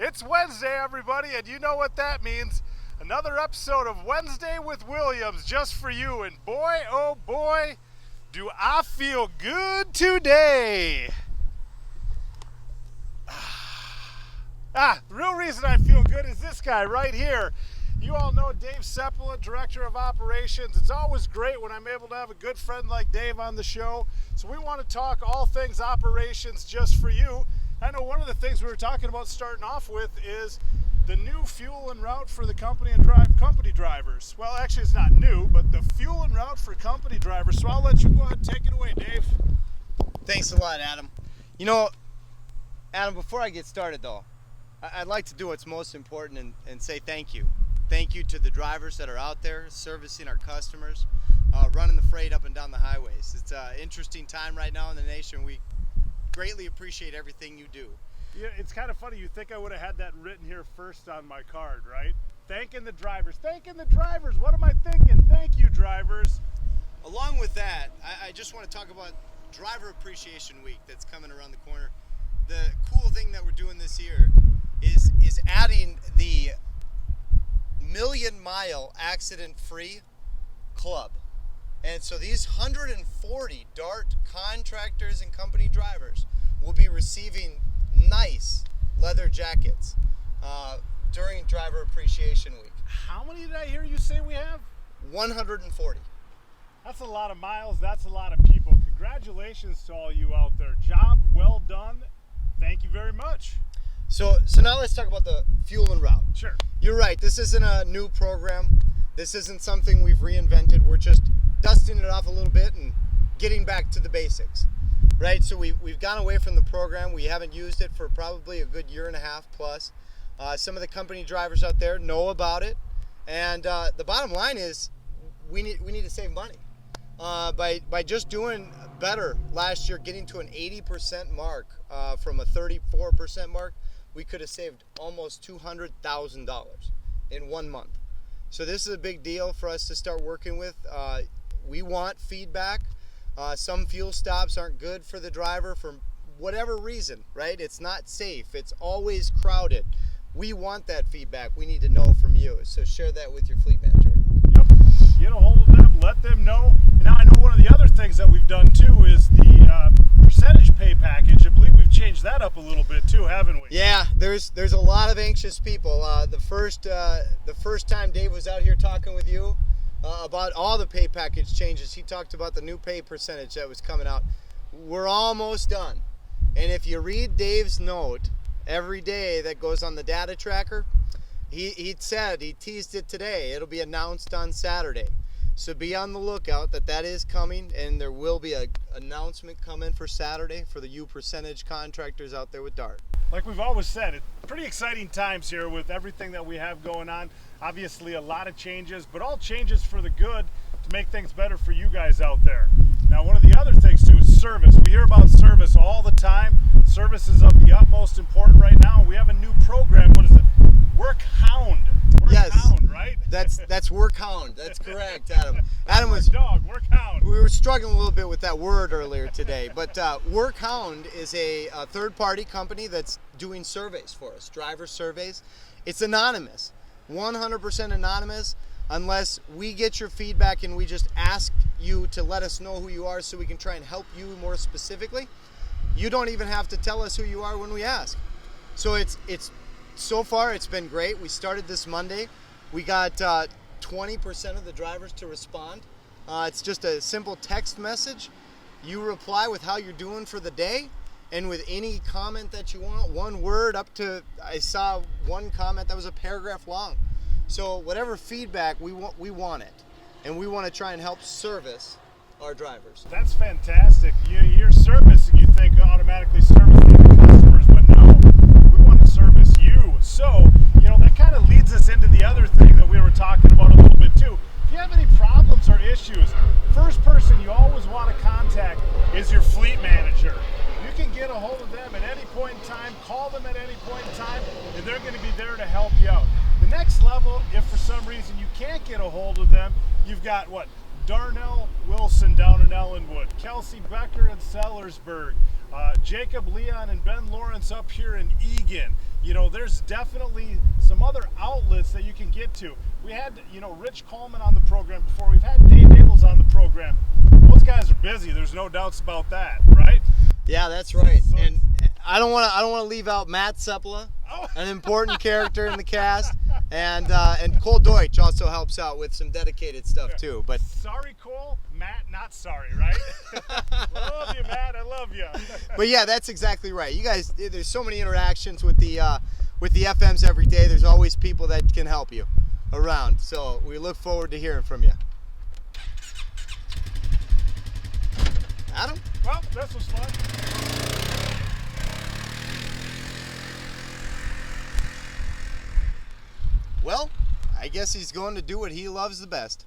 It's Wednesday, everybody, and you know what that means. Another episode of Wednesday with Williams just for you. And boy, oh boy, do I feel good today. The real reason I feel good is this guy right here. You all know Dave Sepula, Director of Operations. It's always great when I'm able to have a good friend like Dave on the show. So we want to talk all things operations just for you. I know one of the things we were talking about starting off with is the new fuel and route for the company drivers. Well, actually it's not new, but the fuel and route for company drivers. So I'll let you go ahead and take it away, Dave. Thanks a lot, Adam. You know, Adam, before I get started though, I'd like to do what's most important and say thank you. Thank you to the drivers that are out there servicing our customers, running the freight up and down the highways. It's an interesting time right now in the nation. We greatly appreciate everything you do. Yeah, it's kind of funny. You think I would have had that written here first on my card, right? Thanking the drivers. Thanking the drivers. What am I thinking? Thank you, drivers. Along with that, I just want to talk about Driver Appreciation Week that's coming around the corner. The cool thing that we're doing this year is adding the Million Mile Accident Free Club. And so these 140 DART contractors and company drivers will be receiving nice leather jackets during Driver Appreciation Week. How many did I hear you say we have? 140. That's a lot of miles. That's a lot of people. Congratulations to all you out there. Job well done. Thank you very much. So now let's talk about the fuel and route. Sure. You're right. This isn't a new program. This isn't something we've reinvented. We're just dusting it off a little bit and getting back to the basics, right? So we've gone away from the program. We haven't used it for probably a good year and a half plus. Some of the company drivers out there know about it, and the bottom line is we need to save money by just doing better last year, getting to an 80% mark from a 34% mark. We could have saved almost $200,000 in 1 month. So this is a big deal for us to start working with. We want feedback. Some fuel stops aren't good for the driver for whatever reason, right? It's not safe. It's always crowded. We want that feedback. We need to know from you. So share that with your fleet manager. Yep. Get a hold of them. Let them know. And now I know one of the other things that we've done too is the percentage pay package. I believe we've changed that up a little bit too, haven't we? Yeah, there's a lot of anxious people. The first time Dave was out here talking with you about all the pay package changes, he talked about the new pay percentage that was coming out. We're almost done. And if you read Dave's note every day that goes on the data tracker, he teased it today. It'll be announced on Saturday. So be on the lookout that is coming, and there will be an announcement coming for Saturday for the U percentage contractors out there with DART. Like we've always said, it's pretty exciting times here with everything that we have going on. Obviously a lot of changes, but all changes for the good to make things better for you guys out there. Now, one of the other things too is service. We hear about service all the time. Service is of the utmost important right now. We have a new program. What is it? Workhound. Yes. Workhound, right? That's Workhound. That's correct, Adam. Adam was Workhound. We were struggling a little bit with that word earlier today, but Workhound is a third-party company that's doing surveys for us, driver surveys. It's anonymous, 100% anonymous, unless we get your feedback and we just ask you to let us know who you are so we can try and help you more specifically. You don't even have to tell us who you are when we ask. So it's so far it's been great. We started this Monday. We got 20% of the drivers to respond. It's just a simple text message. You reply with how you're doing for the day and with any comment that you want, one word up to, I saw one comment that was a paragraph long. So whatever feedback, we want it. And we want to try and help service our drivers. That's fantastic. You're service and you think automatically servicing the customers, but no, we want to service you. So, that kind of leads us into the other thing that we were talking about a little bit too. If you have any problems or issues, first person you always want to contact is your fleet manager. You can get a hold of them at any point in time, call them at any point in time, and they're going to be there to help you out. The next level, if for some reason you can't get a hold of them, you've got Darnell Wilson down in Ellenwood, Kelsey Becker in Sellersburg, Jacob Leon and Ben Lawrence up here in Egan. You know, there's definitely some other outlets that you can get to. We had, you know, Rich Coleman on the program before. We've had Dave Nichols on the program. Those guys are busy. There's no doubts about that, right? Yeah, that's right. So And I don't want to leave out Matt Sepula, an important character in the cast, and Cole Deutsch also helps out with some dedicated stuff too. But sorry, Cole. Matt, not sorry, right? Love you, Matt. I love you. But yeah, that's exactly right. You guys, there's so many interactions with the FMs every day. There's always people that can help you around. So we look forward to hearing from you. Adam? Well, this was fun. Well, I guess he's going to do what he loves the best.